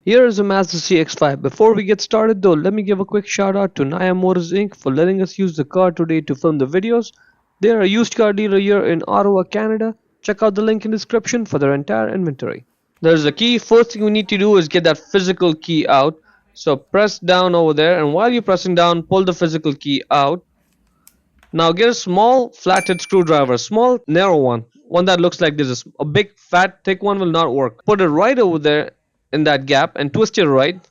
Here is a Mazda CX-5. Before we get started though, let me give a quick shout out to Naya Motors Inc. for letting us use the car today to film the videos. They are a used car dealer here in Ottawa, Canada. Check out the link in the description for their entire inventory. There's a key. First thing we need to do is get that physical key out. So press down over there, and while you're pressing down, pull the physical key out. Now get a small flathead screwdriver, small narrow one that looks like this. A big fat thick one will not work. Put it right over there in that gap and twist it right.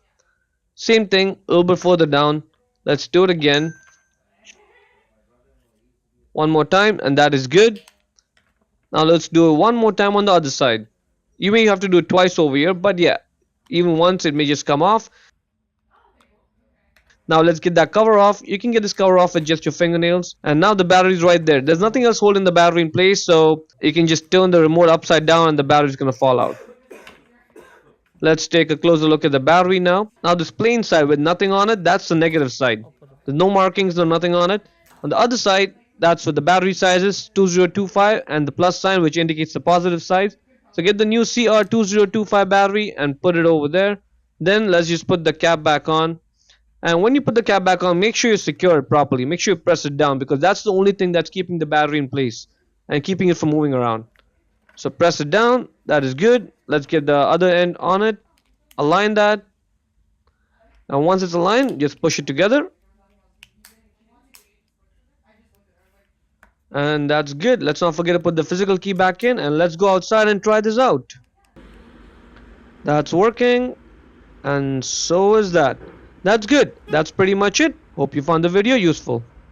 Same thing a little bit further down. Let's do it again. One more time, and that is good. Now let's do it one more time on the other side. You may have to do it twice over here, but yeah, even once it may just come off. Now let's get that cover off. You can get this cover off with just your fingernails. And now the battery's right there. There's nothing else holding the battery in place, so you can just turn the remote upside down and the battery's gonna fall out. Let's take a closer look at the battery now. Now this plain side with nothing on it, that's the negative side. There's no markings, no nothing on it. On the other side, that's what the battery size is, 2025, and the plus sign which indicates the positive side. So get the new CR2025 battery and put it over there. Then let's just put the cap back on. And when you put the cap back on, make sure you secure it properly. Make sure you press it down because that's the only thing that's keeping the battery in place and keeping it from moving around. So press it down. That is good. Let's get the other end on it. Align that. Now once it's aligned, just push it together. And that's good. Let's not forget to put the physical key back in, and let's go outside and try this out. That's working, and so is that. That's good. That's pretty much it. Hope you found the video useful.